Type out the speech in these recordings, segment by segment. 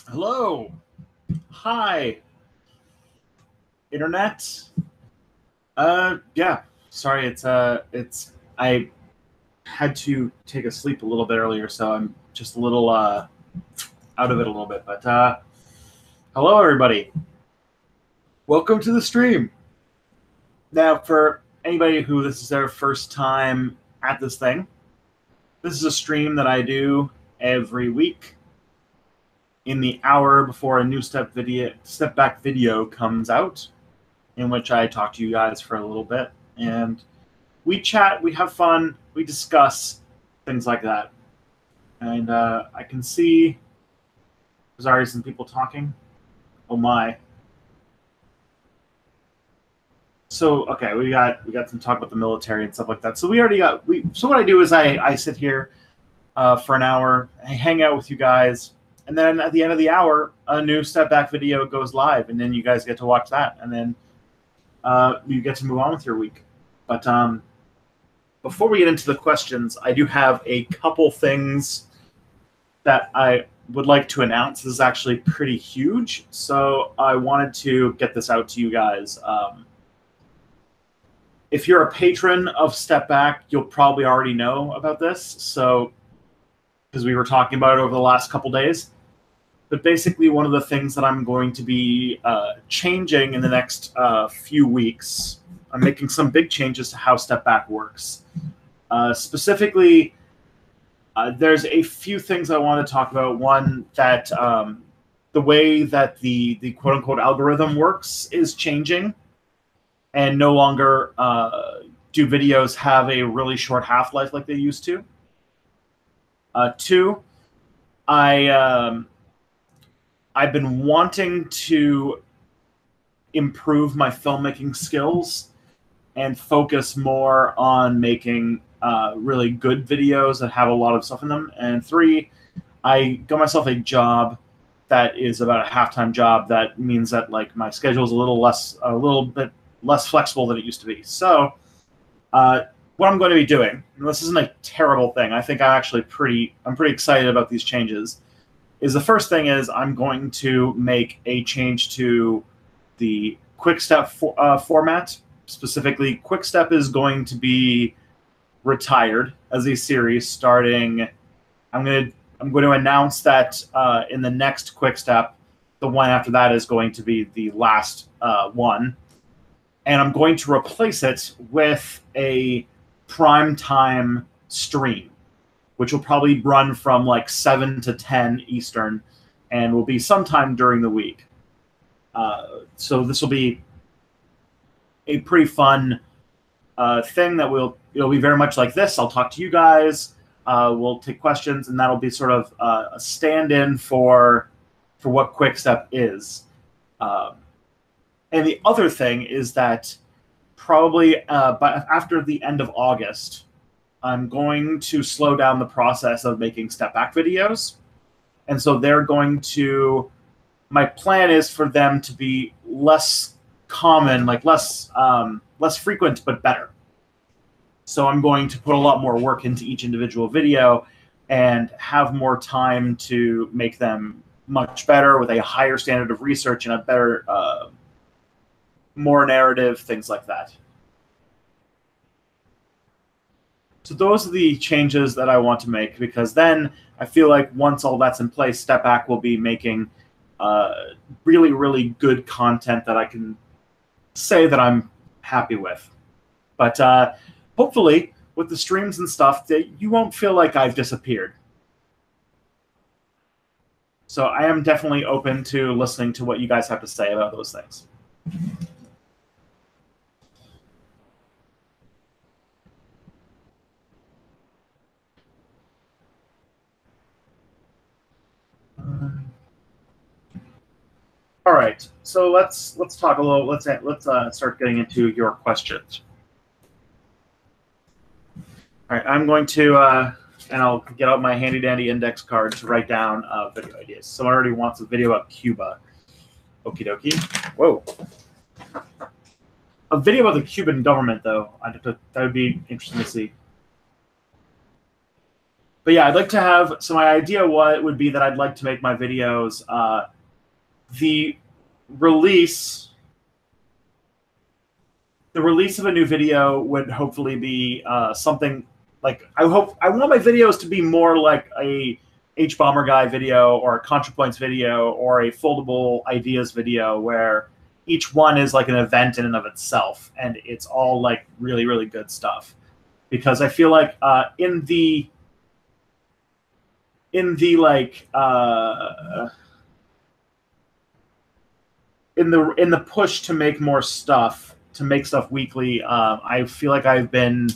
Hello. Hi, internet. Yeah. Sorry, it's I had to take a sleep a little bit earlier, so I'm just a little out of it a little bit. But hello, everybody. Welcome to the stream. Now, for anybody who this is their first time at this thing, this is a stream that I do every week in the hour before a new step back video comes out, in which I talk to you guys for a little bit, and we chat, we have fun, we discuss things like that. And I can see there's already some people talking. Oh my! So okay, we got some talk about the military and stuff like that. So we already got we. So what I do is I sit here for an hour, I hang out with you guys, and then at the end of the hour, a new step back video goes live, and then you guys get to watch that, and then you get to move on with your week. But before we get into the questions, I do have a couple things that I would like to announce. This is actually pretty huge, so I wanted to get this out to you guys. If you're a patron of Step Back, you'll probably already know about this, so because we were talking about it over the last couple days. But basically, one of the things that I'm going to be changing in the next few weeks, I'm making some big changes to how Step Back works. Specifically, there's a few things I want to talk about. One, that the way that the quote-unquote algorithm works is changing, and no longer do videos have a really short half-life like they used to. Two, I've been wanting to improve my filmmaking skills and focus more on making really good videos that have a lot of stuff in them. And three, I got myself a job that is about a half-time job. That means that like my schedule is a little bit less flexible than it used to be. So what I'm going to be doing, and this isn't a terrible thing, I think I'm pretty excited about these changes, is the first thing is I'm going to make a change to the Quick Step format. Specifically, Quick Step is going to be retired as a series starting. I'm going to announce that in the next Quick Step, the one after that is going to be the last one, and I'm going to replace it with a prime time stream, which will probably run from like 7 to 10 Eastern, and will be sometime during the week. So this will be a pretty fun thing that it'll be very much like this. I'll talk to you guys. We'll take questions, and that'll be sort of a stand-in for what Quick Step is. And the other thing is that probably but after the end of August, I'm going to slow down the process of making step back videos. And so my plan is for them to be less common, like less frequent, but better. So I'm going to put a lot more work into each individual video and have more time to make them much better with a higher standard of research and a better, more narrative, things like that. So those are the changes that I want to make, because then I feel like once all that's in place, Step Back will be making really, really good content that I can say that I'm happy with. But hopefully, with the streams and stuff, that you won't feel like I've disappeared. So I am definitely open to listening to what you guys have to say about those things. All right, so let's talk a little. Let's start getting into your questions. All right, I'm going to and I'll get out my handy dandy index card to write down video ideas. Someone already wants a video about Cuba. Okie dokie. Whoa. A video about the Cuban government, though, that would be interesting to see. but yeah, I'd like to have. So my idea would be that I'd like to make my videos. The release. The release of a new video would hopefully be something like I want my videos to be more like a H Bomber Guy video or a ContraPoints video or a Foldable Ideas video where each one is like an event in and of itself, and it's all like really, really good stuff. Because I feel like in the like in the push to make more stuff, to make stuff weekly, I feel like I've been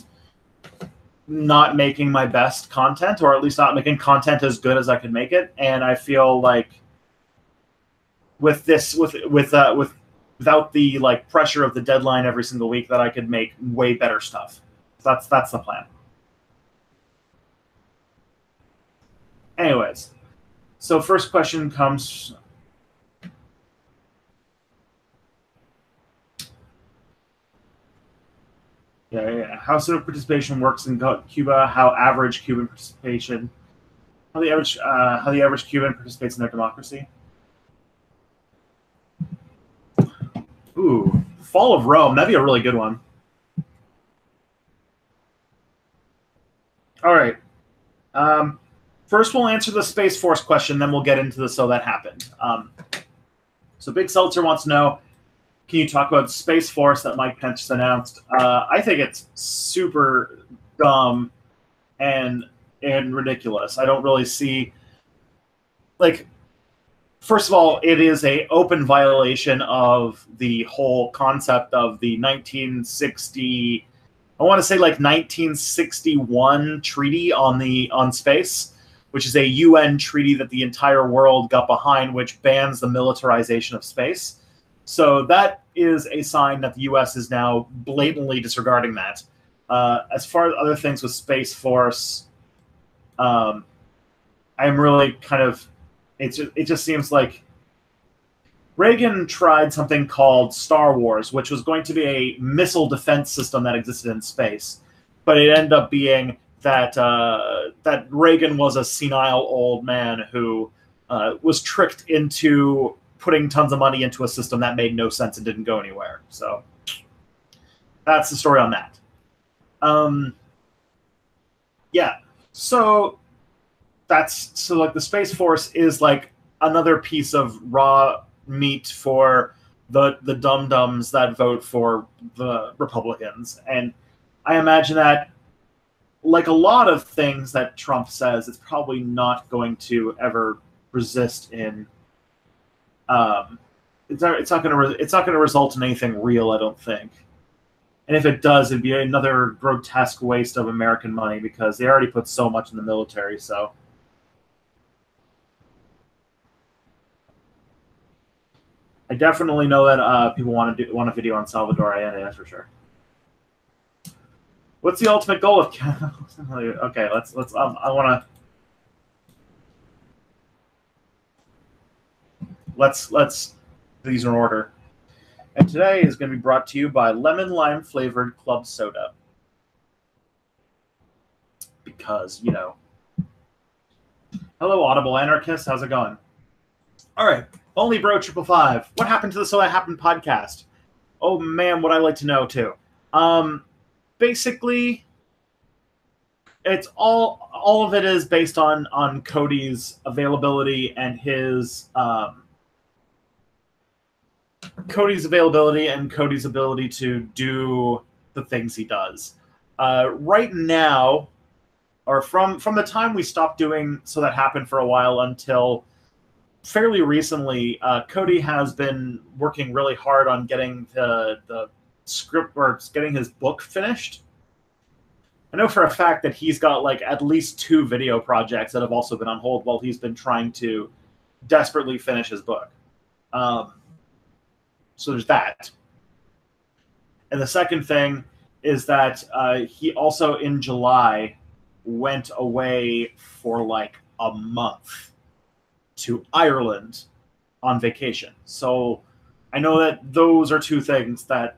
not making my best content, or at least not making content as good as I could make it. And I feel like with without the like pressure of the deadline every single week, that I could make way better stuff. That's the plan. Anyways, so first question comes. Yeah. How civic participation works in Cuba? How average Cuban participation? How the average Cuban participates in their democracy? Ooh, Fall of Rome. That'd be a really good one. All right. First, we'll answer the Space Force question, then we'll get into the So That Happened. So Big Seltzer wants to know, can you talk about Space Force that Mike Pence announced? I think it's super dumb and ridiculous. I don't really see, like, first of all, it is a open violation of the whole concept of the 1960, I want to say like 1961 treaty on space, which is a UN treaty that the entire world got behind, which bans the militarization of space. So that is a sign that the U.S. is now blatantly disregarding that. As far as other things with Space Force, I'm really kind of, it just seems like Reagan tried something called Star Wars, which was going to be a missile defense system that existed in space, but it ended up being that that Reagan was a senile old man who was tricked into putting tons of money into a system that made no sense and didn't go anywhere. So that's the story on that. Yeah. So like the Space Force is like another piece of raw meat for the dum-dums that vote for the Republicans. And I imagine that, like a lot of things that Trump says, it's probably not going to ever resist in. It's not going to result in anything real, I don't think. And if it does, it'd be another grotesque waste of American money because they already put so much in the military. So I definitely know that people want a video on Salvador Allende, that's for sure. What's the ultimate goal of Canada? Okay, let's I want to let's these are in order. And today is going to be brought to you by lemon lime flavored club soda. Because, you know. Hello, Audible Anarchist. How's it going? All right. Only Bro 555. What happened to the So That Happened podcast? Oh, man, would I like to know, too. Basically, it's all of it is based on Cody's availability and his Cody's ability to do the things he does. Right now, or from the time we stopped doing So That Happened for a while until fairly recently, Cody has been working really hard on getting the script or getting his book finished. I know for a fact that he's got like at least 2 video projects that have also been on hold while he's been trying to desperately finish his book. So there's that. And the second thing is that he also in July went away for like a month to Ireland on vacation. So I know that those are 2 things that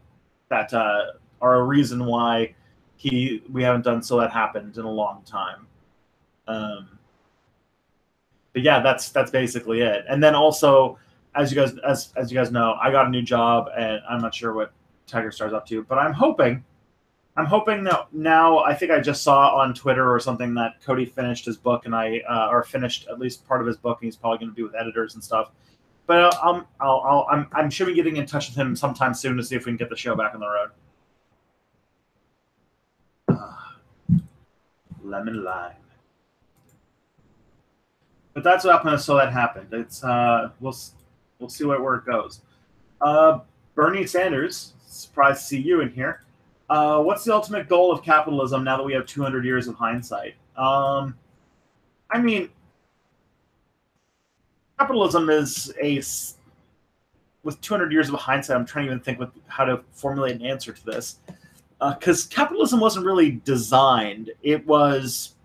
are a reason why we haven't done So That Happened in a long time. But yeah, that's basically it. And then also, as you guys know, I got a new job, and I'm not sure what Tiger Star's up to, but I'm hoping that now, I think I just saw on Twitter or something that Cody finished his book, and or finished at least part of his book, and he's probably going to be with editors and stuff. But I'm sure we're getting in touch with him sometime soon to see if we can get the show back on the road. Lemon lime. But that's what happened. So that happened. It's we'll see where it goes. Bernie Sanders, surprised to see you in here. What's the ultimate goal of capitalism now that we have 200 years of hindsight? I mean, capitalism is with 200 years of hindsight, I'm trying to even think how to formulate an answer to this. Because capitalism wasn't really designed. It was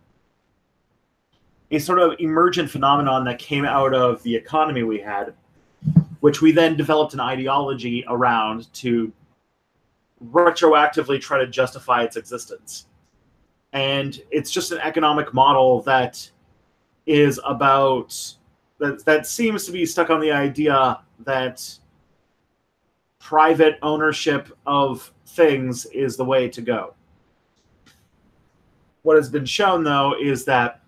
a sort of emergent phenomenon that came out of the economy we had, which we then developed an ideology around to retroactively try to justify its existence. And it's just an economic model that is about that seems to be stuck on the idea that private ownership of things is the way to go. What has been shown, though, is that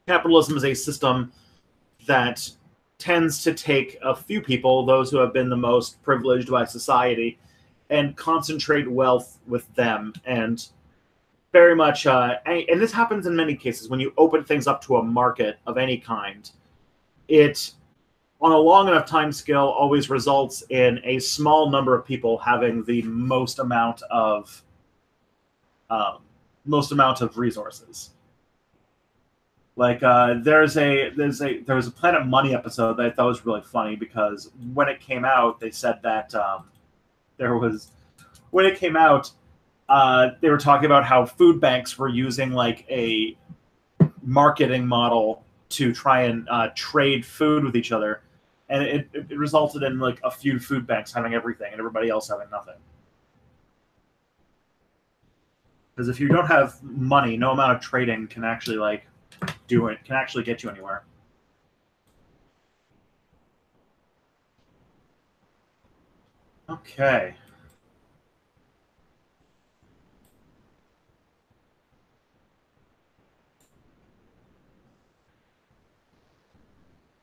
capitalism is a system that tends to take a few people, those who have been the most privileged by society, and concentrate wealth with them. And very much, and this happens in many cases, when you open things up to a market of any kind, it, on a long enough time scale, always results in a small number of people having the most amount of resources. Like there was a Planet Money episode that I thought was really funny, because when it came out, they said that they were talking about how food banks were using like a marketing model to try and trade food with each other, and it resulted in like a few food banks having everything and everybody else having nothing. Because if you don't have money, no amount of trading can actually can actually get you anywhere. Okay.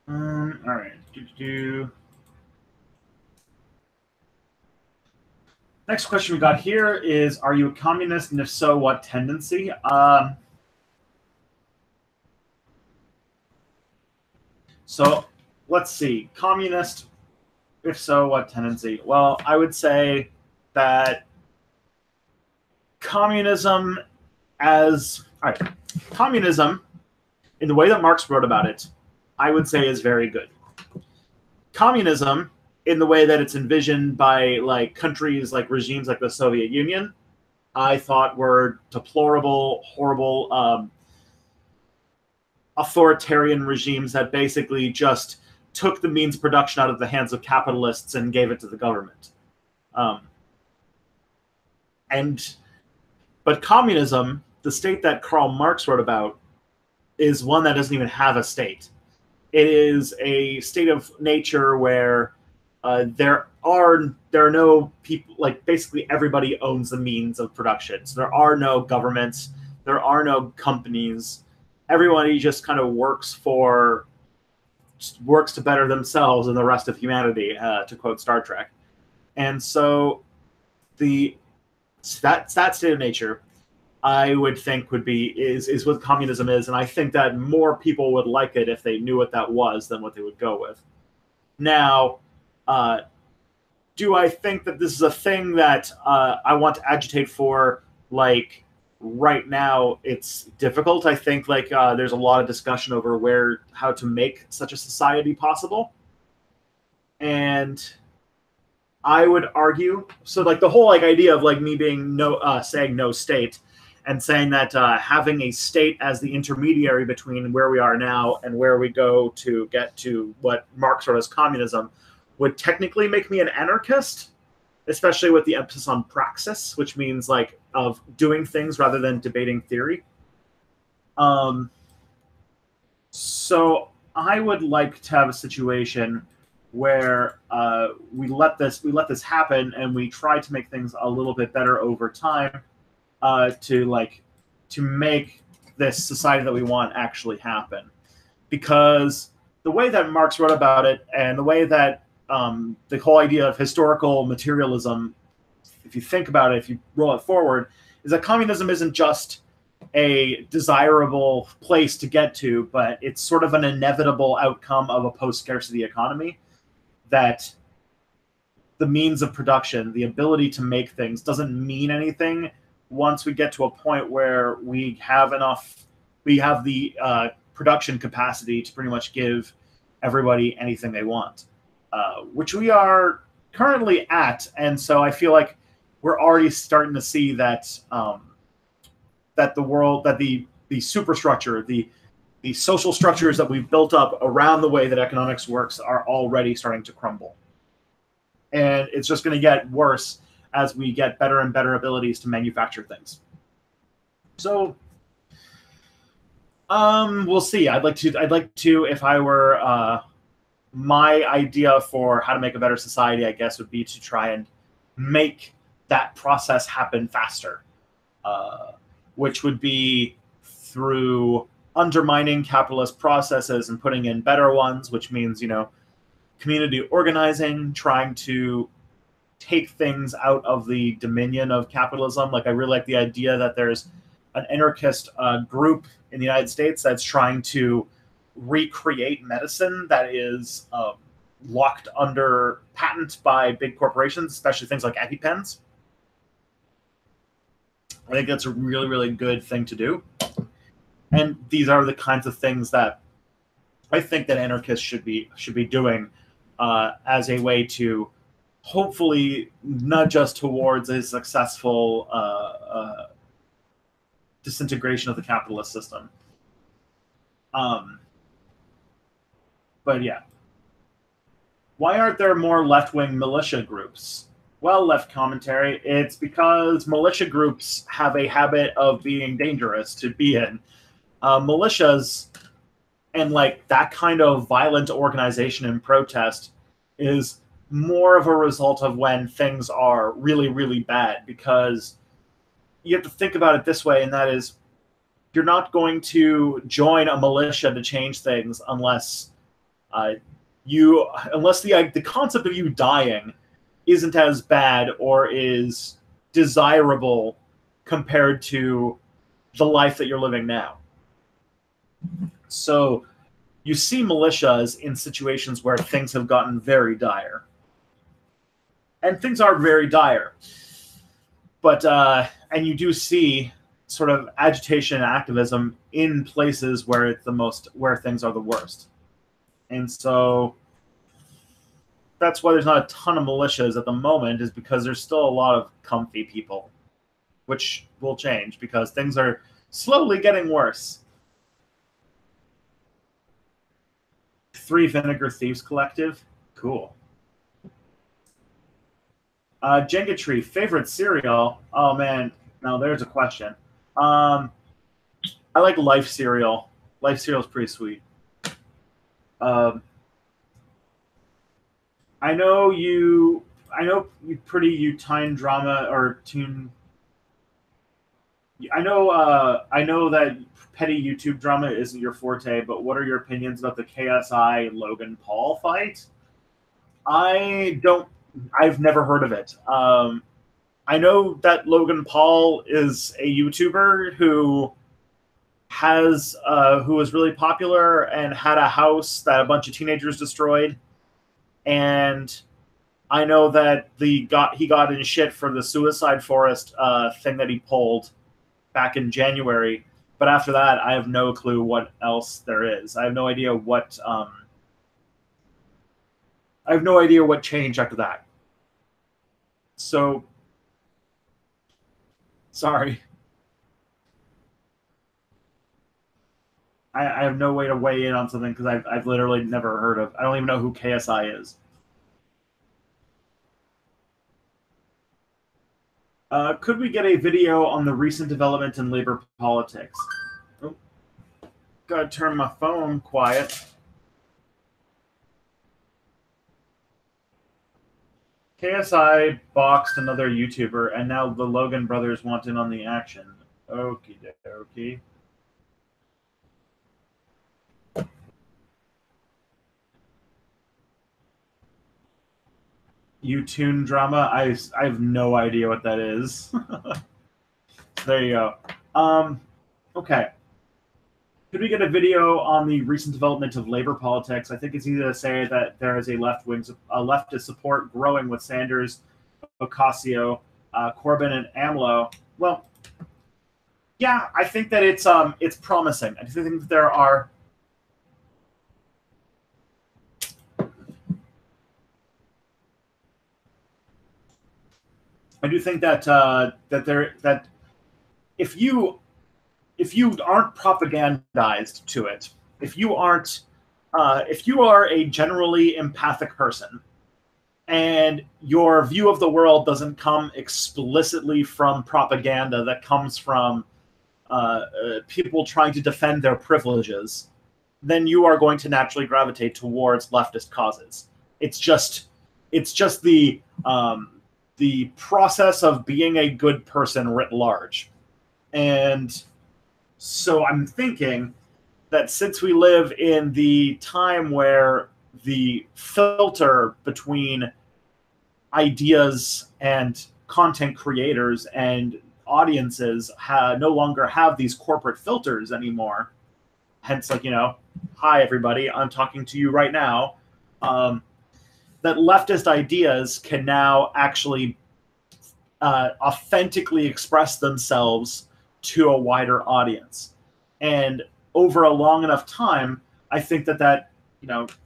All right. Next question we got here is: are you a communist, and if so, what tendency? So let's see. Communist, if so, what tendency? Well, I would say that communism communism, in the way that Marx wrote about it, I would say is very good. Communism, in the way that it's envisioned by like countries, like regimes like the Soviet Union, I thought were deplorable, horrible, authoritarian regimes that basically just took the means of production out of the hands of capitalists and gave it to the government. But communism, the state that Karl Marx wrote about, is one that doesn't even have a state. It is a state of nature where there are no people, like basically everybody owns the means of production. So there are no governments, there are no companies. Everybody just kind of works to better themselves and the rest of humanity, to quote Star Trek. And so that state of nature, I would think is what communism is, and I think that more people would like it if they knew what that was than what they would go with. Now, do I think that this is a thing that I want to agitate for? Like right now, it's difficult. I think there's a lot of discussion over how to make such a society possible, and I would argue so. Like the whole idea of me being saying no state, and saying that having a state as the intermediary between where we are now and where we go to get to what Marx wrote as communism would technically make me an anarchist, especially with the emphasis on praxis, which means of doing things rather than debating theory. So I would like to have a situation where we let this happen and we try to make things a little bit better over time, to make this society that we want actually happen. Because the way that Marx wrote about it and the way that the whole idea of historical materialism, if you think about it, if you roll it forward, is that communism isn't just a desirable place to get to, but it's sort of an inevitable outcome of a post-scarcity economy, that the means of production, the ability to make things, doesn't mean anything once we get to a point where we have enough, we have the production capacity to pretty much give everybody anything they want, which we are currently at. And so I feel like we're already starting to see that that the world, that the superstructure, the social structures that we've built up around the way that economics works are already starting to crumble. And it's just going to get worse as we get better and better abilities to manufacture things. So we'll see. I'd like to, if I were, my idea for how to make a better society, I guess, would be to try and make that process happen faster, which would be through undermining capitalist processes and putting in better ones, which means, community organizing, trying to take things out of the dominion of capitalism. Like, I really like the idea that there's an anarchist group in the United States that's trying to recreate medicine that is locked under patent by big corporations, especially things like EpiPens. I think that's a really, really good thing to do. And these are the kinds of things that I think that anarchists should be doing as a way to hopefully nudge us towards a successful disintegration of the capitalist system. But yeah. Why aren't there more left-wing militia groups? Well, left commentary, it's because militia groups have a habit of being dangerous to be in. Militias and like that kind of violent organization and protest is more of a result of when things are really, really bad, because you have to think about it this way, and that is, you're not going to join a militia to change things unless the concept of you dying isn't as bad or is desirable compared to the life that you're living now. So you see militias in situations where things have gotten very dire. And things are very dire. But, and you do see sort of agitation and activism in places where it's where things are the worst. And so that's why there's not a ton of militias at the moment, is because there's still a lot of comfy people, which will change because things are slowly getting worse. 3 Vinegar Thieves Collective. Cool. Jenga Tree, favorite cereal? Oh, man. Now, there's a question. I like Life cereal. Life cereal is pretty sweet. I know you pretty Utine drama or tune. I know that petty YouTube drama isn't your forte, but what are your opinions about the KSI Logan Paul fight? I've never heard of it. I know that Logan Paul is a YouTuber who was really popular and had a house that a bunch of teenagers destroyed. And I know that he got in shit for the suicide forest thing that he pulled back in January. But after that, I have no clue what else there is. I have no idea what changed after that. So, sorry. I have no way to weigh in on something because I've literally never heard of. I don't even know who KSI is. Could we get a video on the recent development in labor politics? Oh. Gotta turn my phone quiet. KSI boxed another YouTuber, and now the Logan brothers want in on the action. Okie dokie. U-Tune drama? I have no idea what that is. There you go. Okay. Could we get a video on the recent development of labor politics? I think it's easy to say that there is a leftist support growing with Sanders, Ocasio, Corbyn, and AMLO. Well, yeah, I think that it's promising. I think that there are. I do think that that if you aren't propagandized to it, if you are a generally empathic person, and your view of the world doesn't come explicitly from propaganda that comes from people trying to defend their privileges, then you are going to naturally gravitate towards leftist causes. It's just the process of being a good person writ large. And so I'm thinking that since we live in the time where the filter between ideas and content creators and audiences no longer have these corporate filters anymore, hence, like, hi, everybody, I'm talking to you right now, that leftist ideas can now actually authentically express themselves to a wider audience. And over a long enough time, I think that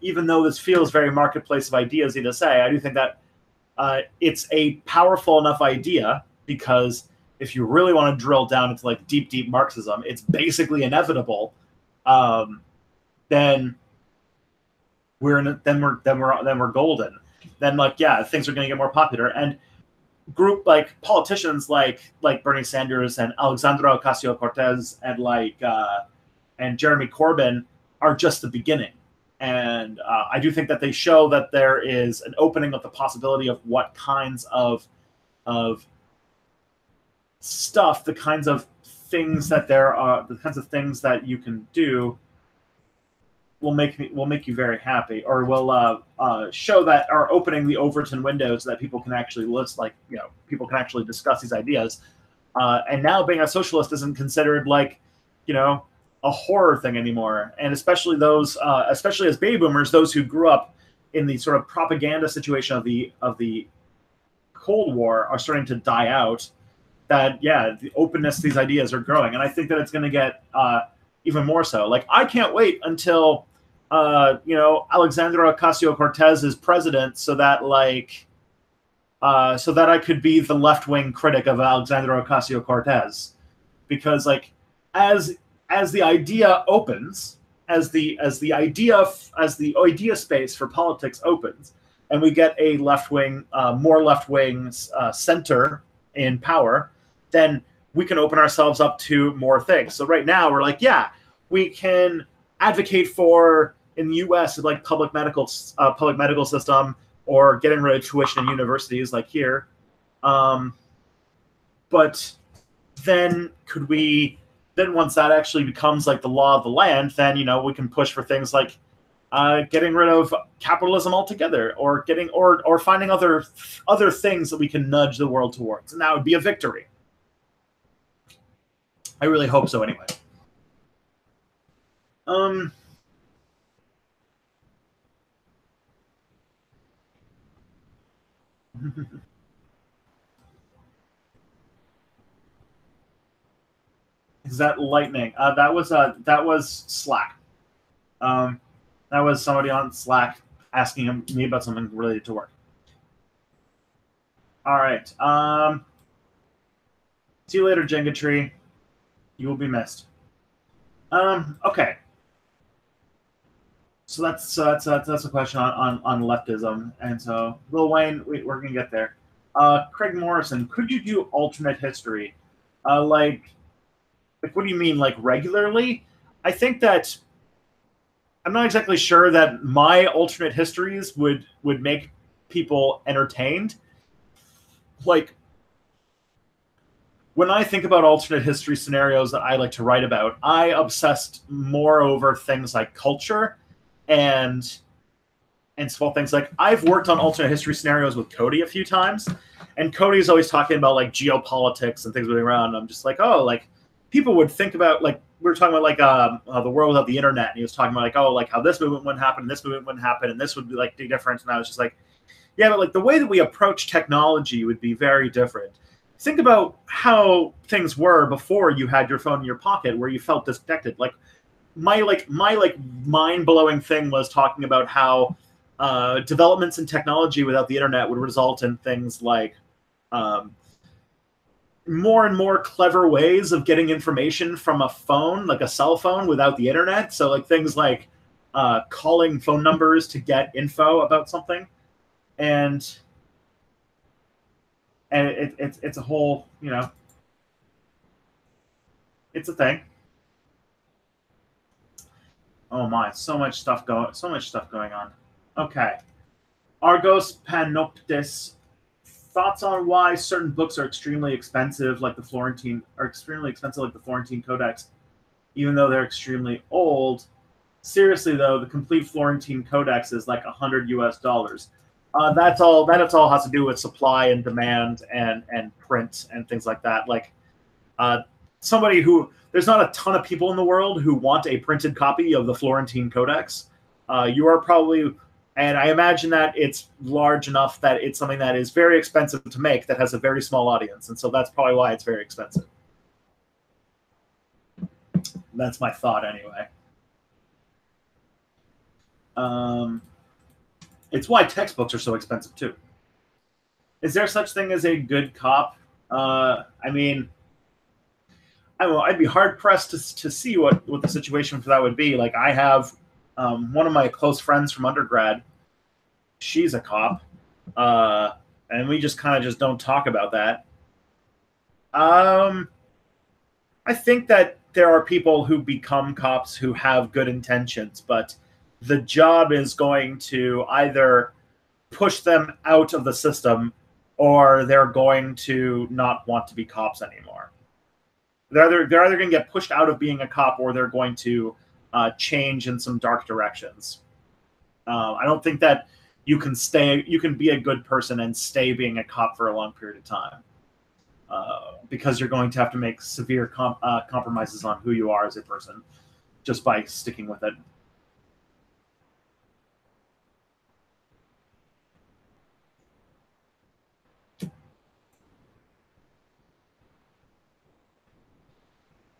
even though this feels very marketplace of ideas to say, I do think that it's a powerful enough idea, because if you really want to drill down into like deep Marxism, it's basically inevitable. Then we're golden. Then, like, yeah, things are going to get more popular. And politicians like Bernie Sanders and Alexandra Ocasio-Cortez and Jeremy Corbyn are just the beginning. And I do think that they show that there is an opening of the possibility of what kinds of stuff, the kinds of things that there are, the kinds of things that you can do will make you very happy, or will show that are opening the Overton window so that people can actually people can actually discuss these ideas. And now being a socialist isn't considered like, a horror thing anymore. And especially especially as baby boomers, those who grew up in the sort of propaganda situation of the Cold War are starting to die out. That, yeah, the openness to these ideas are growing, and I think that it's going to get even more so. Like, I can't wait until Alexandra Ocasio-Cortez is president, so that I could be the left-wing critic of Alexandra Ocasio-Cortez, because as the idea opens, as the idea space for politics opens, and we get a more left-wing center in power, then we can open ourselves up to more things. So right now we're like, yeah, we can advocate for, in the U.S., like public medical system, or getting rid of tuition in universities like here. But then once that actually becomes like the law of the land, then we can push for things like getting rid of capitalism altogether, or finding other things that we can nudge the world towards, and that would be a victory. I really hope so, anyway. Is that lightning? That was Slack. That was somebody on Slack asking me about something related to work. All right. See you later, Jenga Tree. You will be missed. Okay. So that's a question on leftism, and so Lil Wayne, we're gonna get there. Craig Morrison, could you do alternate history? Like what do you mean, like regularly? I think that I'm not exactly sure that my alternate histories would make people entertained. Like when I think about alternate history scenarios that I like to write about, I obsessed more over things like culture and small things. Like I've worked on alternate history scenarios with Cody a few times, and Cody's always talking about like geopolitics and things moving around. And I'm just like, oh, like people would think about like we were talking about like the world without the internet, and he was talking about like, oh, like how this movement wouldn't happen, and this movement wouldn't happen, and this would be like different. And I was just like, yeah, but like the way that we approach technology would be very different. Think about how things were before you had your phone in your pocket, where you felt disconnected. Like my mind blowing thing was talking about how developments in technology without the internet would result in things like um, more and more clever ways of getting information from a phone, like a cell phone, without the internet. So like things like calling phone numbers to get info about something, and it's a whole, you know, it's a thing. Oh my, so much stuff going on. Okay. Argos Panoptis. Thoughts on why certain books are extremely expensive, like the Florentine Codex, even though they're extremely old. Seriously though, the complete Florentine Codex is like $100 US. That's all. That all has to do with supply and demand and print and things like that. Like uh, somebody who there's not a ton of people in the world who want a printed copy of the Florentine Codex. You are probably, and I imagine that it's large enough that it's something that is very expensive to make that has a very small audience, and so that's probably why it's very expensive. That's my thought anyway. It's why textbooks are so expensive too. Is there such thing as a good cop? I mean, I don't know. I'd be hard pressed to see what the situation for that would be. Like I have one of my close friends from undergrad. She's a cop, and we just kind of just don't talk about that. Um, I think that there are people who become cops who have good intentions, but the job is going to either push them out of the system or they're going to not want to be cops anymore. They're either going to get pushed out of being a cop or they're going to change in some dark directions. I don't think that you can be a good person and stay being a cop for a long period of time. Because you're going to have to make severe compromises on who you are as a person just by sticking with it.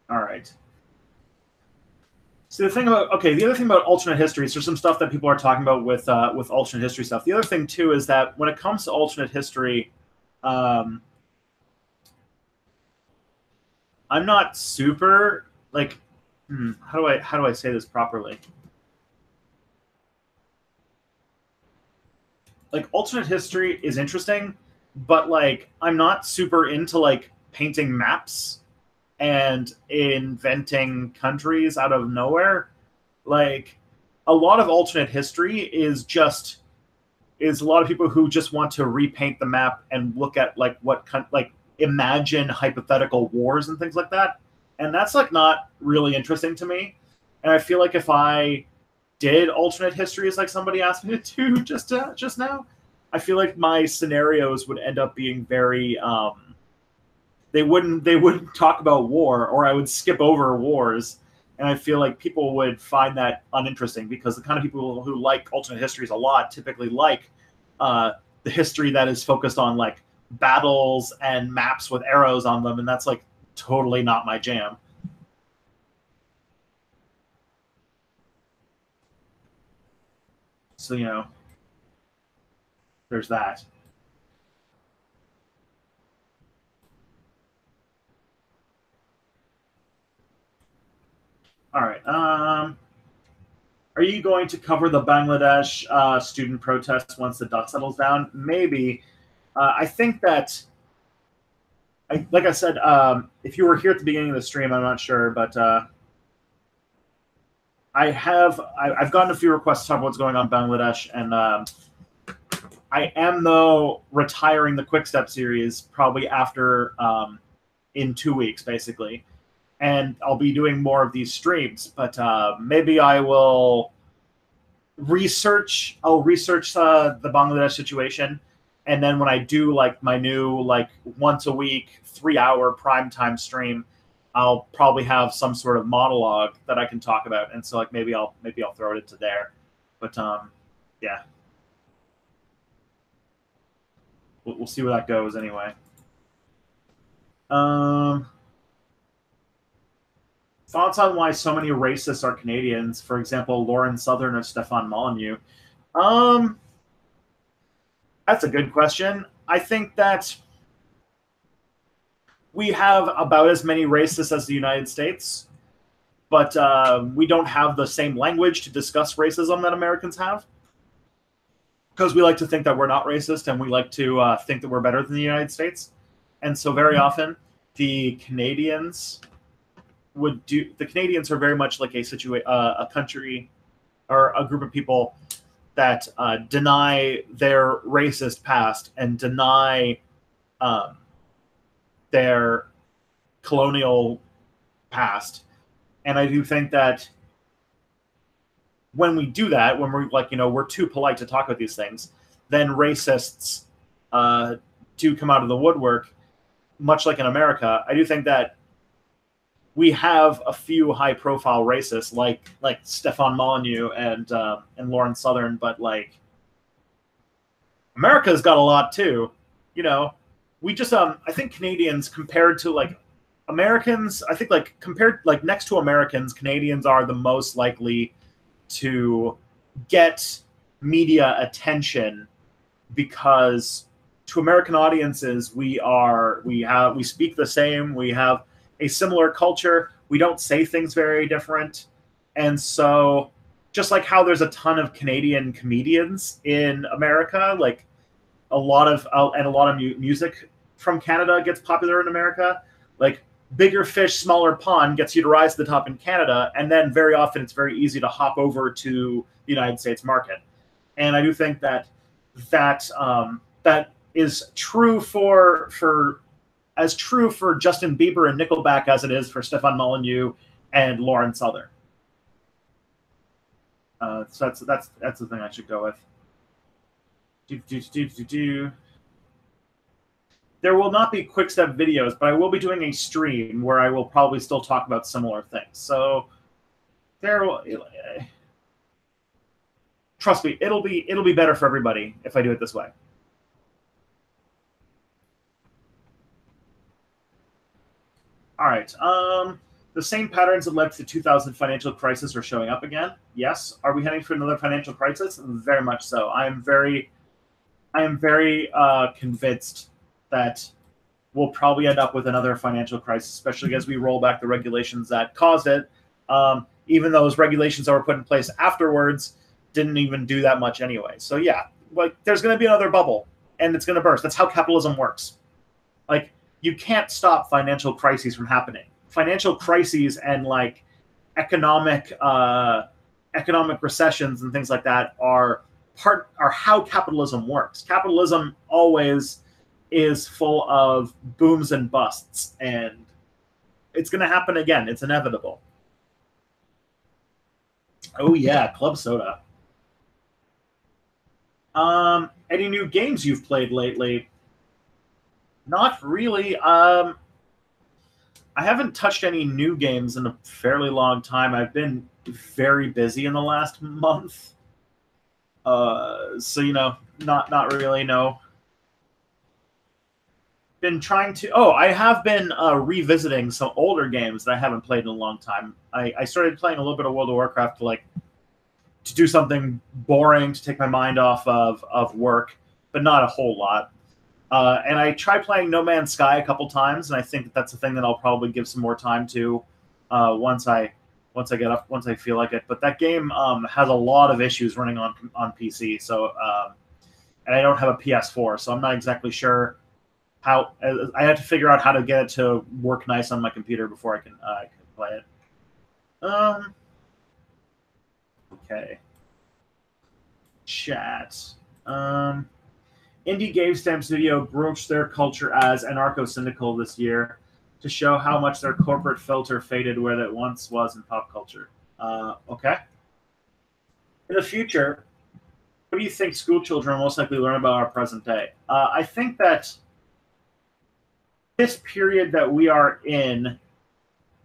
All right. So the other thing about alternate histories, there's some stuff that people are talking about with alternate history stuff. The other thing too is that when it comes to alternate history, I'm not super like how do I say this properly? Like alternate history is interesting, but like I'm not super into like painting maps and inventing countries out of nowhere. Like a lot of alternate history is a lot of people who just want to repaint the map and look at like like imagine hypothetical wars and things like that. And that's like not really interesting to me. And I feel like if I did alternate histories like somebody asked me to do just now, I feel like my scenarios would end up being very they wouldn't talk about war, or I would skip over wars, and I feel like people would find that uninteresting because the kind of people who like alternate histories a lot typically like the history that is focused on like battles and maps with arrows on them, and that's like totally not my jam. So there's that. All right. Are you going to cover the Bangladesh student protests once the dust settles down? Maybe. I think that, like I said, if you were here at the beginning of the stream, I'm not sure, but I've gotten a few requests to talk about what's going on in Bangladesh, and I am though retiring the Quick Step series probably after in 2 weeks, basically, and I'll be doing more of these streams. But maybe I will research. I'll research the Bangladesh situation, and then when I do like my new like once a week 3-hour primetime stream, I'll probably have some sort of monologue that I can talk about, and so like maybe I'll throw it into there. But yeah, we'll see where that goes anyway. Thoughts on why so many racists are Canadians? For example, Lauren Southern or Stefan Molyneux. That's a good question. I think that we have about as many racists as the United States, but we don't have the same language to discuss racism that Americans have, because we like to think that we're not racist, and we like to think that we're better than the United States. And so very often the Canadians are very much like a country or a group of people that deny their racist past and deny their colonial past. And I do think that when we do that, when we're like, we're too polite to talk about these things, then racists do come out of the woodwork, much like in America. I do think that we have a few high-profile racists like Stefan Molyneux and Lauren Southern, but like America's got a lot too. We just I think Canadians compared to like Americans, I think like compared like next to Americans, Canadians are the most likely to get media attention, because to American audiences we speak the same, we have a similar culture, we don't say things very different. And so just like how there's a ton of Canadian comedians in America, like a lot of music from Canada gets popular in America, like bigger fish, smaller pond gets you to rise to the top in Canada, and then very often it's very easy to hop over to the United States market. And I do think that that is true for Justin Bieber and Nickelback as it is for Stefan Molyneux and Lauren Southern. So that's the thing I should go with. There will not be quick step videos, but I will be doing a stream where I will probably still talk about similar things. So trust me, it'll be better for everybody if I do it this way. All right. The same patterns that led to the 2000 financial crisis are showing up again. Yes. Are we heading for another financial crisis? Very much so. I am very convinced that we'll probably end up with another financial crisis, especially as we roll back the regulations that caused it. Even those regulations that were put in place afterwards didn't even do that much anyway. So yeah, like there's going to be another bubble, and it's going to burst. That's how capitalism works. Like you can't stop financial crises from happening. Financial crises and like economic recessions and things like that are how capitalism works. Capitalism always is full of booms and busts, and it's going to happen again. It's inevitable. Oh yeah, club soda. Any new games you've played lately? Not really. I haven't touched any new games in a fairly long time. I've been very busy in the last month. So not really, no. Been trying to. Oh, I have been revisiting some older games that I haven't played in a long time. I started playing a little bit of World of Warcraft to do something boring to take my mind off of work, but not a whole lot. And I tried playing No Man's Sky a couple times, and I think that's a thing that I'll probably give some more time to once I feel like it. But that game has a lot of issues running on PC, so and I don't have a PS4, so I'm not exactly sure how. I have to figure out how to get it to work nice on my computer before I can play it. Okay. Chat. Indie Game Stamp Studio broached their culture as anarcho-syndical this year to show how much their corporate filter faded where it once was in pop culture. Okay. In the future, what do you think school children will most likely learn about our present day? I think that this period that we are in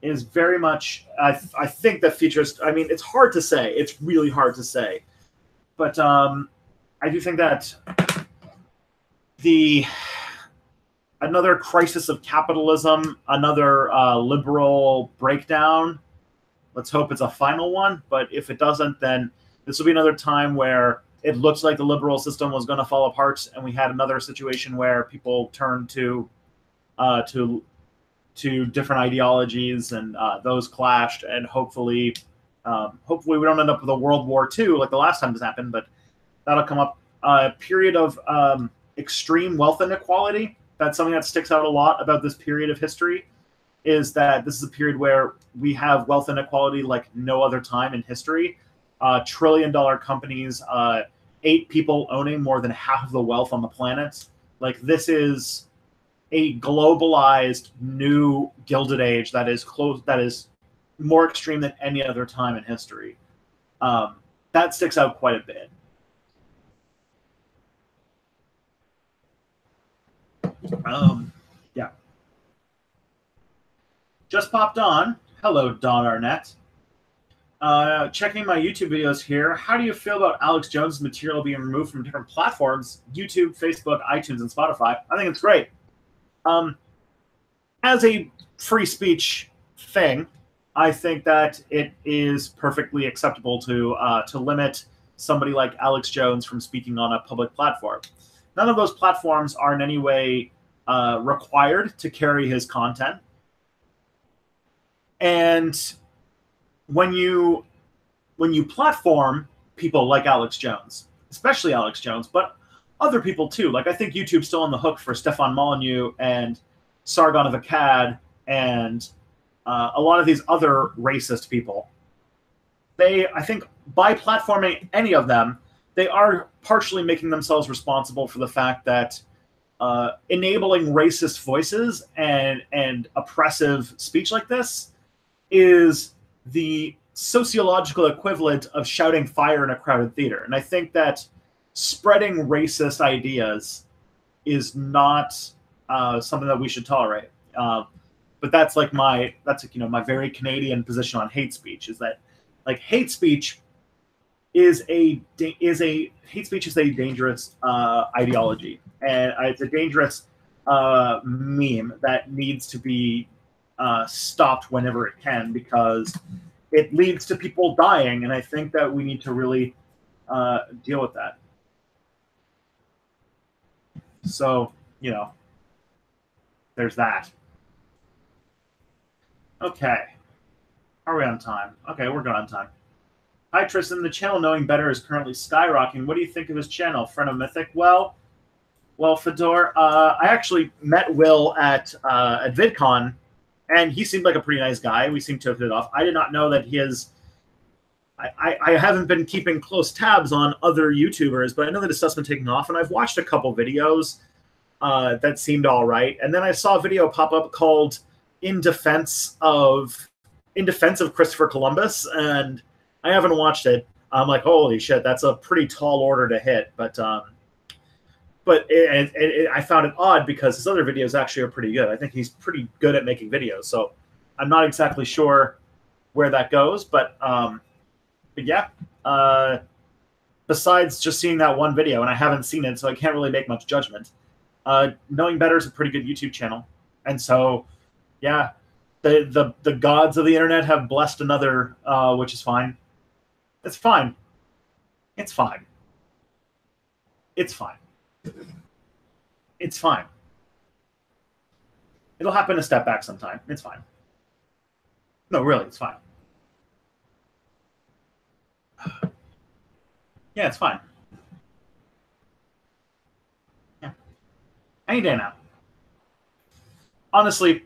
is very much, I think that features, I mean, it's hard to say. It's really hard to say. But I do think that another crisis of capitalism, another liberal breakdown, let's hope it's a final one. But if it doesn't, then this will be another time where it looks like the liberal system was going to fall apart, and we had another situation where people turned to different ideologies, and those clashed, and hopefully we don't end up with a World War II like the last time this happened, but that'll come up. A period of extreme wealth inequality. That's something that sticks out a lot about this period of history, is that this is a period where we have wealth inequality like no other time in history. Trillion-dollar companies, 8 people owning more than half of the wealth on the planet. Like, this is a globalized new Gilded Age that is more extreme than any other time in history. That sticks out quite a bit. Yeah. Just popped on. Hello, Don Arnett. Checking my YouTube videos here. How do you feel about Alex Jones' material being removed from different platforms? YouTube, Facebook, iTunes, and Spotify. I think it's great. As a free speech thing, I think that it is perfectly acceptable to limit somebody like Alex Jones from speaking on a public platform. None of those platforms are in any way required to carry his content. And when you platform people like Alex Jones, especially Alex Jones, but other people too, like I think YouTube's still on the hook for Stefan Molyneux and Sargon of Akkad and a lot of these other racist people. I think by platforming any of them, they are partially making themselves responsible for the fact that enabling racist voices and oppressive speech like this is the sociological equivalent of shouting fire in a crowded theater. And I think that spreading racist ideas is not something that we should tolerate. But that's like my very Canadian position on hate speech, is that like hate speech is a dangerous ideology, and it's a dangerous meme that needs to be stopped whenever it can, because it leads to people dying, and I think that we need to really deal with that. So, there's that. Okay. Are we on time? Okay, we're good on time. Hi, Tristan. The channel Knowing Better is currently skyrocketing. What do you think of his channel? Friend of Mythic? Well, Fedor, I actually met Will at VidCon, and he seemed like a pretty nice guy. We seemed to have hit it off. I did not know that he is... I haven't been keeping close tabs on other YouTubers, but I know that his stuff's been taking off, and I've watched a couple videos that seemed all right. And then I saw a video pop up called In Defense of Christopher Columbus, and I haven't watched it. I'm like, holy shit, that's a pretty tall order to hit. But I found it odd because his other videos actually are pretty good. I think he's pretty good at making videos. So I'm not exactly sure where that goes. But yeah, besides just seeing that one video, and I haven't seen it, so I can't really make much judgment. Knowing Better is a pretty good YouTube channel. And so, yeah, the gods of the internet have blessed another, which is fine. It's fine. It's fine. It's fine. It's fine. It'll happen a step back sometime. It's fine. No, really, it's fine. Yeah, it's fine. Yeah. Any day now. Honestly,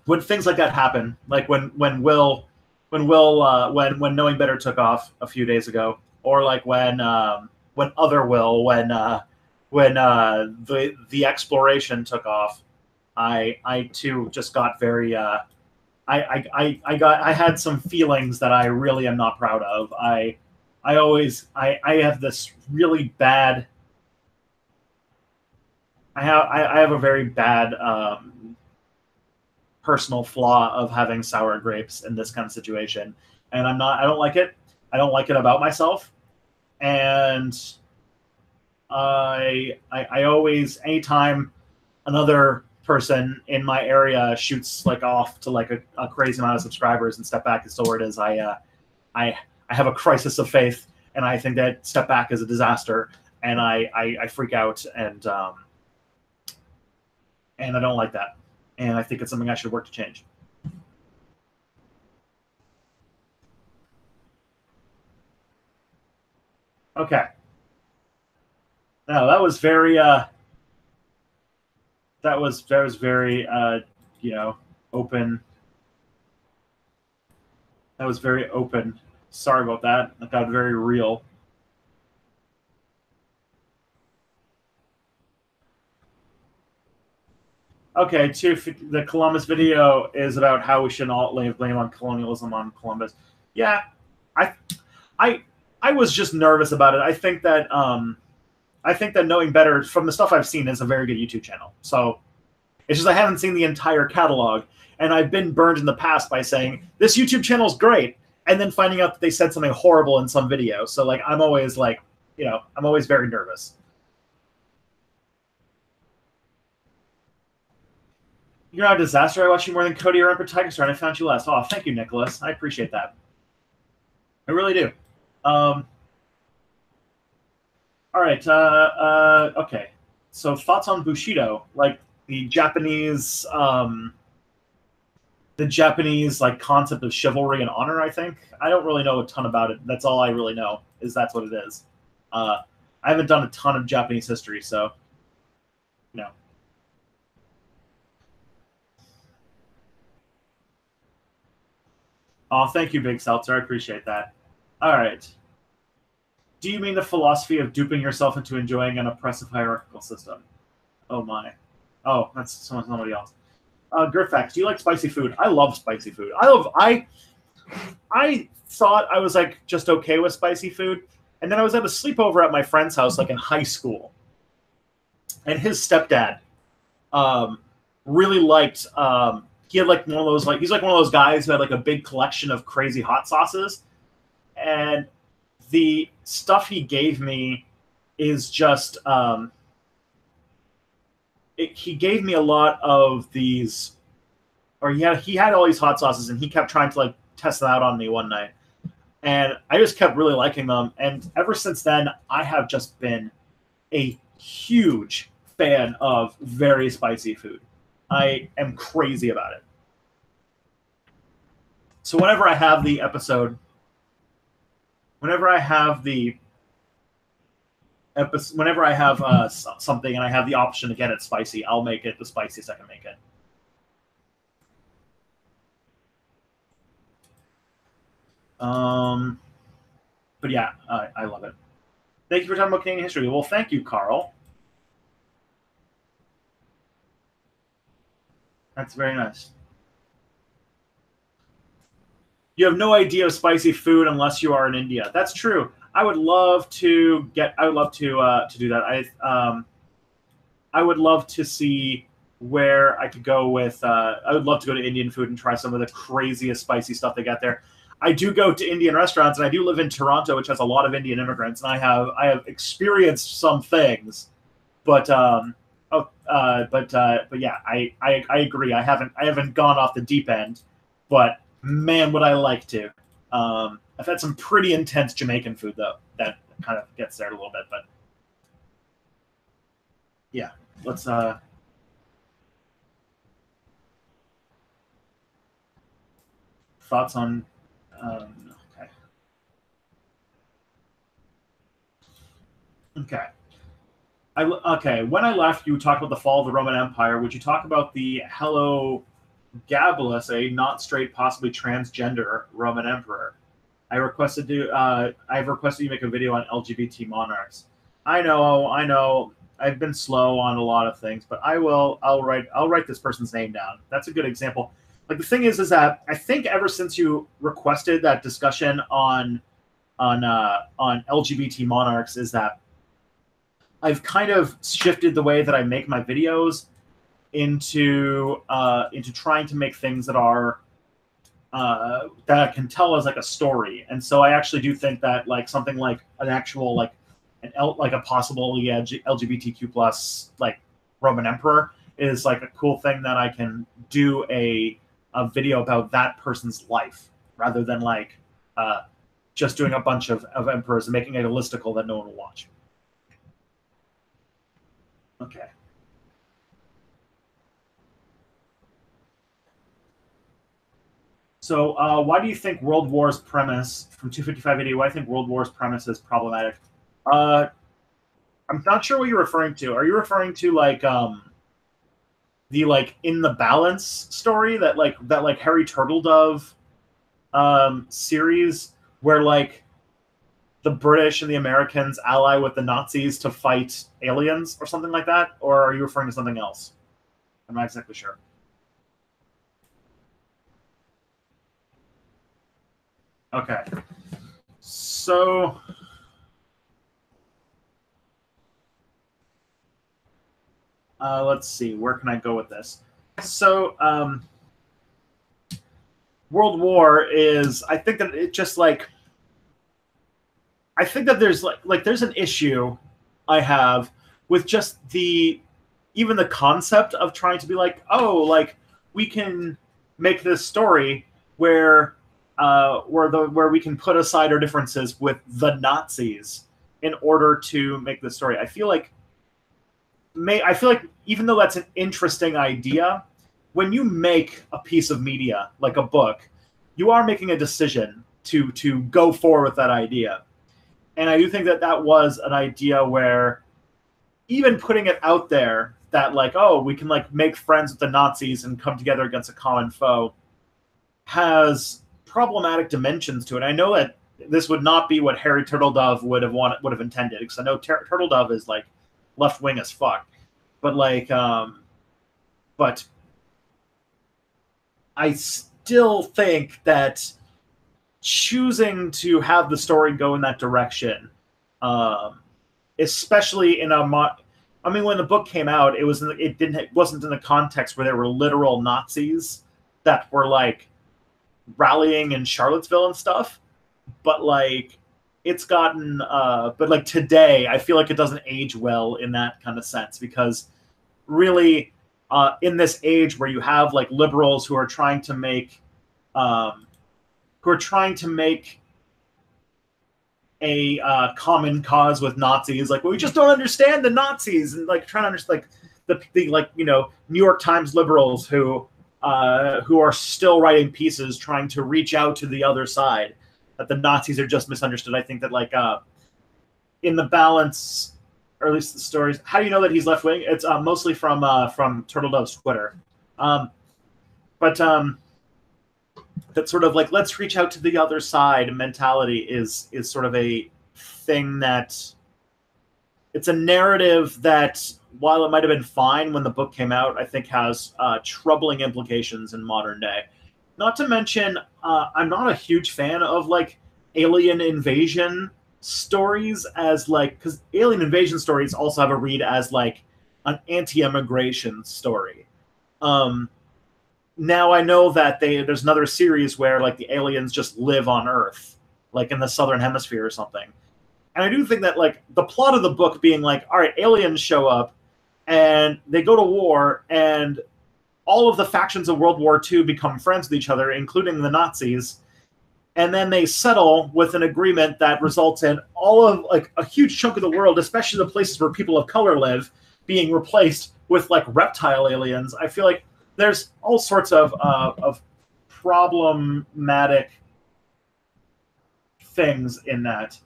when things like that happen, like when Will when Knowing Better took off a few days ago, or like when Other Will when the exploration took off, I too just got very I had some feelings that I really am not proud of. I have this really bad I have a very bad personal flaw of having sour grapes in this kind of situation, and I don't like it. I don't like it about myself, and I always, anytime another person in my area shoots like off to like a crazy amount of subscribers and Step Back is still where it is, I have a crisis of faith, and I think that Step Back is a disaster, and I freak out, and I don't like that, and I think it's something I should work to change. Okay. No, that was very that was very you know, open. That was very open. Sorry about that. That got very real. Okay, the Columbus video is about how we shouldn't all lay blame on colonialism on Columbus. Yeah, I, I, I was just nervous about it. I think that Knowing Better, from the stuff I've seen, is a very good YouTube channel. So it's just I haven't seen the entire catalog, and I've been burned in the past by saying this YouTube channel is great, and then finding out that they said something horrible in some video. So like I'm always like, I'm always very nervous. You're not a disaster. I watched you more than Cody or Emperor Tiger and I found you last. Oh, thank you, Nicholas. I appreciate that. I really do. All right. Okay. So thoughts on Bushido, like the Japanese like concept of chivalry and honor. I think I don't really know a ton about it. That's all I really know is that's what it is. I haven't done a ton of Japanese history, so no. Oh, thank you, Big Seltzer. I appreciate that. All right. Do you mean the philosophy of duping yourself into enjoying an oppressive hierarchical system? Oh my. Oh, that's somebody else. Grifax, do you like spicy food? I love spicy food. I thought I was like just okay with spicy food, and then I was at a sleepover at my friend's house, like in high school, and his stepdad really liked. He had like one of those he's like one of those guys who had like a big collection of crazy hot sauces, and the stuff he gave me is just he gave me a lot of these, or he had all these hot sauces, and he kept trying to like test them out on me one night, and I just kept really liking them, and ever since then I have just been a huge fan of very spicy food. I am crazy about it. So whenever I have the episode, whenever I have something and I have the option to get it spicy, I'll make it the spiciest I can make it. But yeah, I love it. Thank you for talking about Canadian history. Well, thank you, Carl. That's very nice. You have no idea of spicy food unless you are in India. That's true. I would love to do that. I would love to see where I could go with. I would love to go to Indian food and try some of the craziest spicy stuff they got there. I do go to Indian restaurants, and I do live in Toronto, which has a lot of Indian immigrants, and I have experienced some things, but yeah, I agree. I haven't gone off the deep end, but man, would I like to. I've had some pretty intense Jamaican food though. That kind of gets there a little bit, but yeah, let's thoughts on okay. Okay. Okay, when I left, you talked about the fall of the Roman Empire. Would you talk about the Gabulus, a not straight, possibly transgender Roman emperor. I've requested you make a video on LGBT monarchs. I know. I've been slow on a lot of things, but I will. I'll write this person's name down. That's a good example. Like the thing is that I think ever since you requested that discussion on LGBT monarchs, is that I've kind of shifted the way that I make my videos into trying to make things that are that I can tell as like a story. And so I actually do think that like something like an actual like like a possible LGBTQ plus like Roman emperor is like a cool thing that I can do a video about that person's life rather than like just doing a bunch of emperors and making it a listicle that no one will watch. Okay. So, why do you think World War's premise from 255 AD? Why do you think World War's premise is problematic? I'm not sure what you're referring to. Are you referring to like the like in the balance story that like Harry Turtledove series where like the British and the Americans ally with the Nazis to fight aliens or something like that? Or are you referring to something else? I'm not exactly sure. Okay. So let's see. Where can I go with this? So World War is. I think that it just like. I think that there's like there's an issue I have with just even the concept of trying to be like, oh, like we can make this story where where we can put aside our differences with the Nazis in order to make the story. I feel like even though that's an interesting idea, when you make a piece of media like a book, you are making a decision to go forward with that idea. And I do think that that was an idea where even putting it out there that like, oh, we can like make friends with the Nazis and come together against a common foe has problematic dimensions to it. I know that this would not be what Harry Turtledove would have intended, because I know Turtledove is like left wing as fuck. But like but I still think that choosing to have the story go in that direction, especially in I mean, when the book came out, it wasn't in the context where there were literal Nazis that were like rallying in Charlottesville and stuff. But like, it's gotten, but like today, I feel like it doesn't age well in that kind of sense, because really, in this age where you have like liberals who are trying to make a common cause with Nazis, like, well, we just don't understand the Nazis, and like trying to understand like the like, you know, New York Times liberals who are still writing pieces trying to reach out to the other side that the Nazis are just misunderstood. I think that like in the balance, or at least the stories. How do you know that he's left wing? It's mostly from Turtledove's Twitter, but that sort of like let's reach out to the other side mentality is sort of a thing that it's a narrative that, while it might have been fine when the book came out, I think has troubling implications in modern day. Not to mention, I'm not a huge fan of like alien invasion stories, as like, because alien invasion stories also have a read as like an anti-immigration story. Now I know that there's another series where like the aliens just live on Earth, like in the southern hemisphere or something. And I do think that like the plot of the book being like, all right, aliens show up and they go to war, and all of the factions of World War II become friends with each other, including the Nazis. And then they settle with an agreement that results in all of like a huge chunk of the world, especially the places where people of color live, being replaced with like reptile aliens. I feel like there's all sorts of problematic things in that.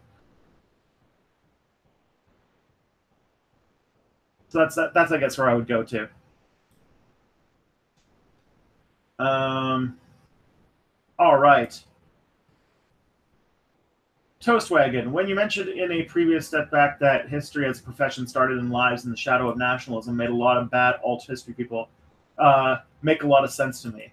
So that's I guess where I would go to. All right. Toastwagon, when you mentioned in a previous step back that history as a profession started in lives in the shadow of nationalism, made a lot of bad alt history people make a lot of sense to me.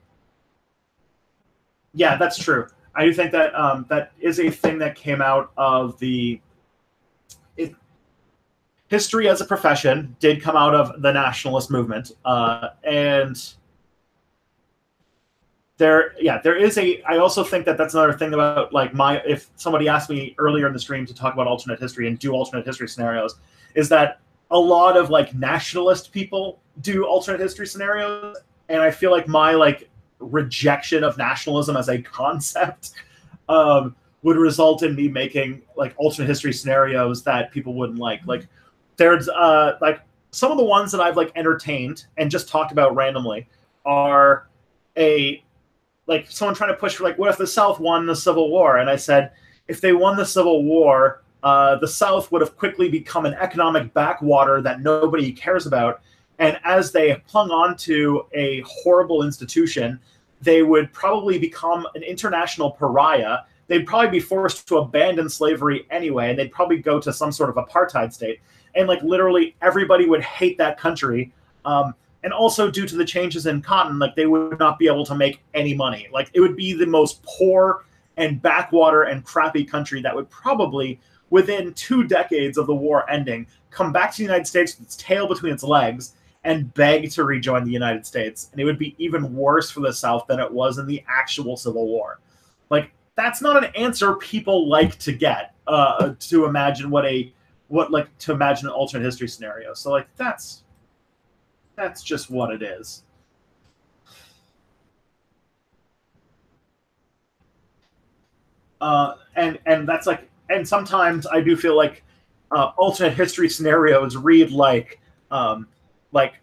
Yeah, that's true. I do think that that is a thing that came out of the it, history as a profession did come out of the nationalist movement, and there is a. I also think that that's another thing about like my. If somebody asked me earlier in the stream to talk about alternate history and do alternate history scenarios, is that a lot of like nationalist people do alternate history scenarios, and I feel like my like rejection of nationalism as a concept would result in me making like alternate history scenarios that people wouldn't like. Like there's like some of the ones that I've like entertained and just talked about randomly are a like someone trying to push for like what if the South won the Civil War, and I said if they won the Civil War, the South would have quickly become an economic backwater that nobody cares about, and as they clung on to a horrible institution, they would probably become an international pariah. They'd probably be forced to abandon slavery anyway, and they'd probably go to some sort of apartheid state. And like literally everybody would hate that country. And also due to the changes in cotton, like they would not be able to make any money. Like it would be the most poor and backwater and crappy country that would probably, within 2 decades of the war ending, come back to the United States with its tail between its legs and beg to rejoin the United States. And it would be even worse for the South than it was in the actual Civil War. Like that's not an answer people like to get to imagine to imagine an alternate history scenario. So like that's just what it is. And that's like, and sometimes I do feel like alternate history scenarios read um, like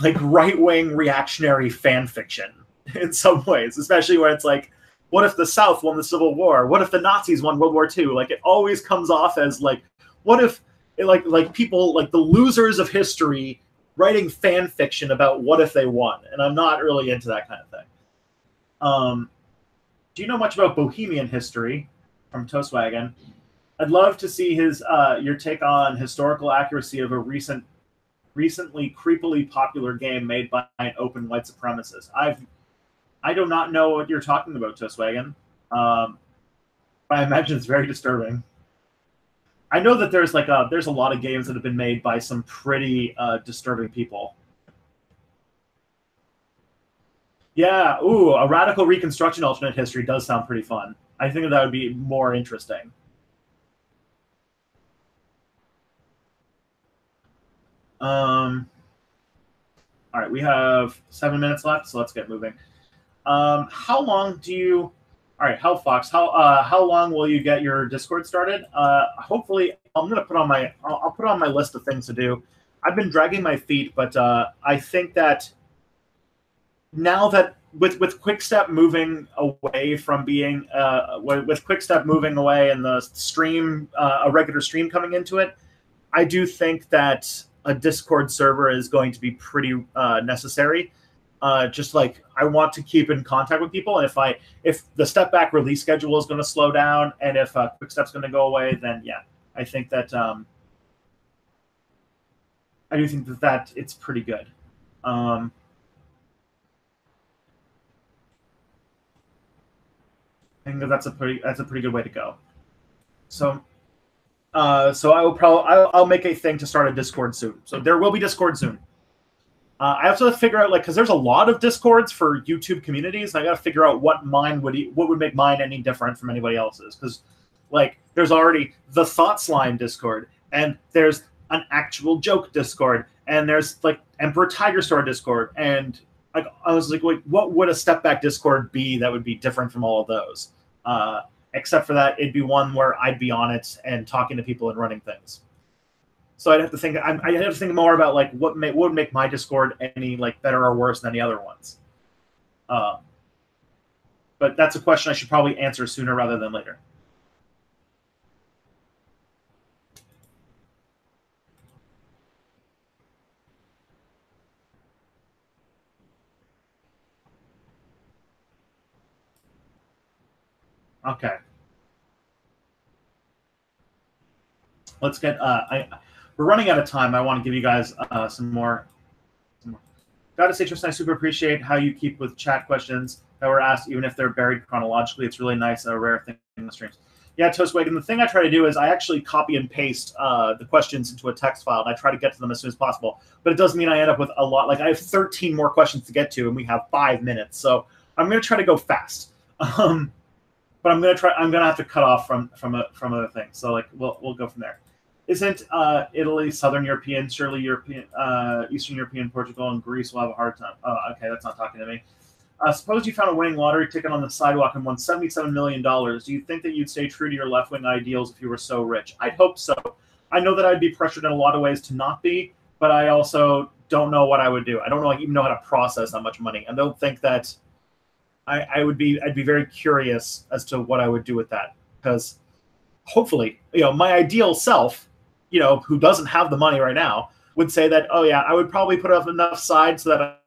like right wing reactionary fan fiction in some ways, especially when it's like, what if the South won the Civil War? What if the Nazis won World War II? Like it always comes off as like, what if like people like the losers of history writing fan fiction about what if they won? And I'm not really into that kind of thing. Um, do you know much about Bohemian history from Toastwagon? I'd love to see his your take on historical accuracy of a recently creepily popular game made by an open white supremacist. I do not know what you're talking about, Toastwagon. But I imagine it's very disturbing. I know that there's a lot of games that have been made by some pretty disturbing people. Yeah, ooh, a radical reconstruction alternate history does sound pretty fun. I think that would be more interesting. All right, we have 7 minutes left, so let's get moving. How long do you? All right, Hell Fox. How long will you get your Discord started? Hopefully, I'm gonna put on my I'll put on my list of things to do. I've been dragging my feet, but I think that now that with Quickstep moving away from being with Quickstep moving away and the stream a regular stream coming into it, I do think that a Discord server is going to be pretty necessary. Just like I want to keep in contact with people, and if the step back release schedule is going to slow down, and if Quickstep's going to go away, then yeah, I think that I do think that it's pretty good. Um, I think that that's a pretty good way to go. So so I will probably I'll make a thing to start a Discord soon. So there will be Discord soon. I also have to figure out like because there's a lot of Discords for YouTube communities, and I got to figure out what would make mine any different from anybody else's. Because like there's already the Thought Slime Discord, and there's an actual joke Discord, and there's like Emperor Tiger Store Discord, and like I was like, wait, what would a step back Discord be that would be different from all of those? Except for that, it'd be one where I'd be on it and talking to people and running things. So I'd have to think. I'd have to think more about like what would make my Discord any like better or worse than any other ones. Uh, but that's a question I should probably answer sooner rather than later. Okay. Let's get. We're running out of time. I want to give you guys some more. Gotta say, Tristan, I super appreciate how you keep with chat questions that were asked, even if they're buried chronologically. It's really nice, a rare thing in the streams. Yeah, Toastwagon, the thing I try to do is I actually copy and paste the questions into a text file, and I try to get to them as soon as possible. But it does mean I end up with a lot. Like, I have 13 more questions to get to, and we have 5 minutes. So I'm going to try to go fast. But I'm going to try. I'm going to have to cut off from other things. So, like, we'll go from there. Isn't Italy Southern European? Surely European, Eastern European, Portugal, and Greece will have a hard time. Oh, okay, that's not talking to me. Suppose you found a winning lottery ticket on the sidewalk and won $77 million. Do you think that you'd stay true to your left-wing ideals if you were so rich? I'd hope so. I know that I'd be pressured in a lot of ways to not be, but I also don't know what I would do. I don't even know how to process that much money. I don't think that I'd be very curious as to what I would do with that, because hopefully, my ideal self, who doesn't have the money right now, would say that, oh yeah, I would probably put up enough side so that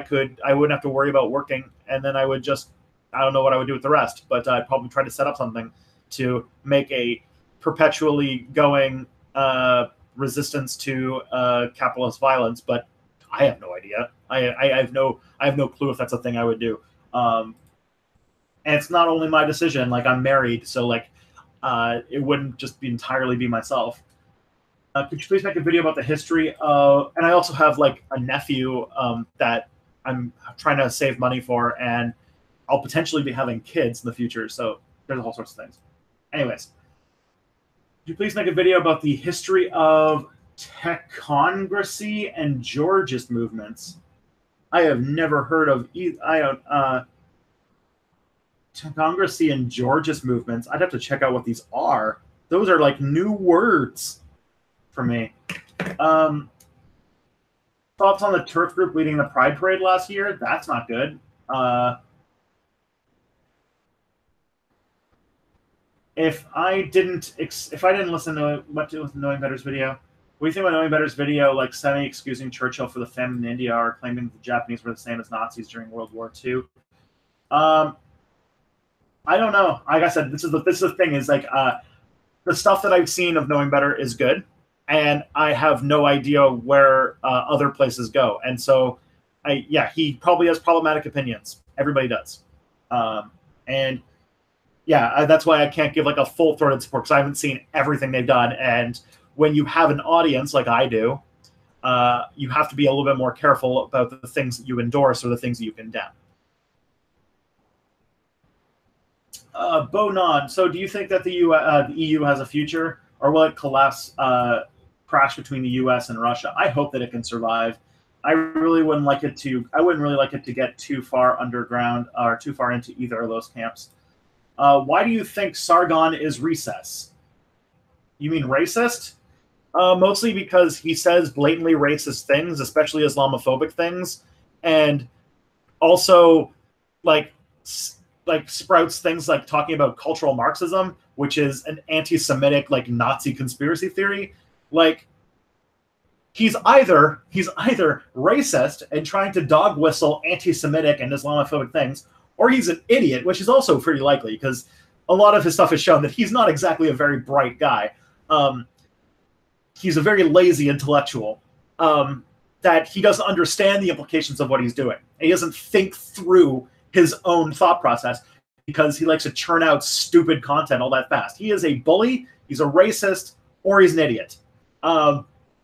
I wouldn't have to worry about working, and then I would just, I don't know what I would do with the rest, but I'd probably try to set up something to make a perpetually going resistance to capitalist violence. But I have no idea. I have no clue if that's a thing I would do. And it's not only my decision. Like, I'm married, so like it wouldn't just entirely be myself. Could you please make a video about the history of? And I also have like a nephew that I'm trying to save money for, and I'll potentially be having kids in the future. So there's all sorts of things. Anyways, could you please make a video about the history of technocracy and Georgist movements? I have never heard of technocracy and Georgist movements. I'd have to check out what these are. Those are like new words for me. Thoughts on the turf group leading the Pride Parade last year? That's not good. If I didn't listen to Knowing Better's video, what do you think about Knowing Better's video, like semi-excusing Churchill for the famine in India, or claiming the Japanese were the same as Nazis during World War II? I don't know. Like I said, this is the thing, is like the stuff that I've seen of Knowing Better is good, and I have no idea where other places go. And so, he probably has problematic opinions. Everybody does. And yeah, that's why I can't give like a full-throated support, because I haven't seen everything they've done. And when you have an audience like I do, you have to be a little bit more careful about the things that you endorse or the things that you condemn. Bo Nod, so do you think that the EU has a future, or will it collapse, crash between the US and Russia? I hope that it can survive. I wouldn't really like it to get too far underground or too far into either of those camps. Why do you think Sargon is recess? You mean racist? Mostly because he says blatantly racist things, especially Islamophobic things, and also like sprouts things like talking about cultural Marxism, which is an anti-Semitic like Nazi conspiracy theory. Like, he's either racist and trying to dog whistle anti-Semitic and Islamophobic things, or he's an idiot, which is also pretty likely, because a lot of his stuff has shown that he's not exactly a very bright guy. He's a very lazy intellectual, that he doesn't understand the implications of what he's doing. And he doesn't think through his own thought process, because he likes to churn out stupid content all that fast. He is a bully, he's a racist, or he's an idiot.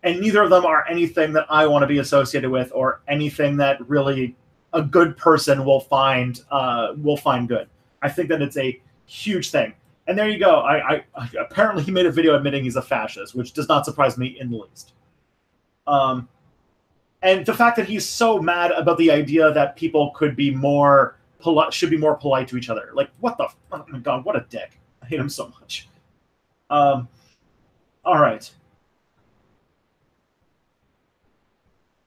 And neither of them are anything that I want to be associated with, or anything that really a good person will find good. I think that it's a huge thing. And there you go. I apparently he made a video admitting he's a fascist, which does not surprise me in the least. And the fact that he's so mad about the idea that people should be more polite to each other. Like, what the? Oh my God, what a dick! I hate him so much. All right.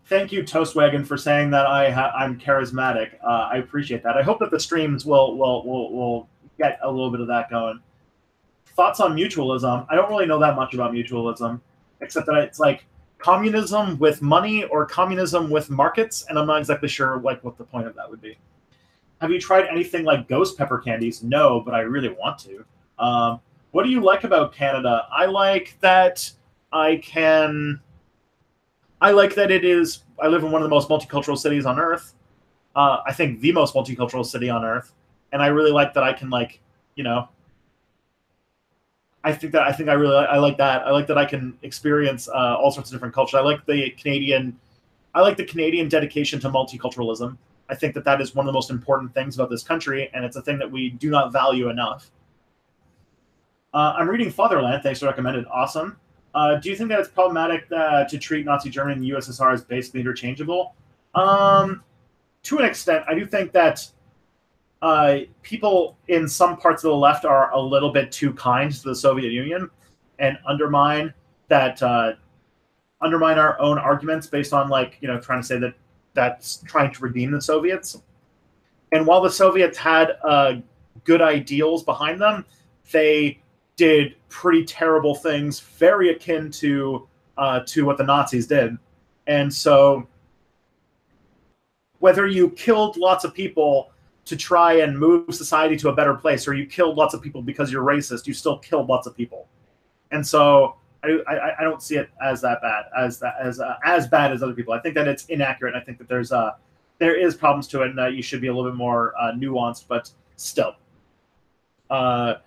Thank you, Toastwagon, for saying that I'm charismatic. I appreciate that. I hope that the streams will get a little bit of that going. Thoughts on mutualism? I don't really know that much about mutualism, except that it's like communism with money or communism with markets, and I'm not exactly sure like what the point of that would be. Have you tried anything like ghost pepper candies? No, but I really want to. What do you like about Canada? I like that I can. I like that it is. I live in one of the most multicultural cities on Earth. I think the most multicultural city on Earth, and I really like that I can you know, I think I like that. I like that I can experience all sorts of different cultures. I like the Canadian dedication to multiculturalism. I think that that is one of the most important things about this country, and it's a thing that we do not value enough. I'm reading Fatherland. Thanks for recommended. Awesome. Do you think that it's problematic to treat Nazi Germany and the USSR as basically interchangeable? To an extent, I do think that people in some parts of the left are a little bit too kind to the Soviet Union and undermine our own arguments based on trying to say that that's trying to redeem the Soviets. And while the Soviets had good ideals behind them, they did pretty terrible things, very akin to what the Nazis did. And so, whether you killed lots of people to try and move society to a better place, or you killed lots of people because you're racist, you still killed lots of people. And so, I don't see it as that bad as bad as other people. I think that it's inaccurate. I think that there is problems to it, and that you should be a little bit more nuanced. But still, the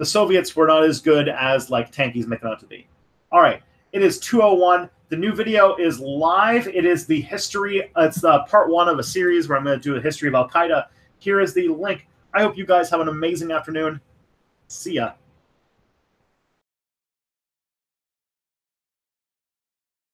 Soviets were not as good as tankies make them out to be. All right, it is 2:01. The new video is live. It is the history. It's part 1 of a series where I'm going to do a history of Al Qaeda. Here is the link. I hope you guys have an amazing afternoon. See ya.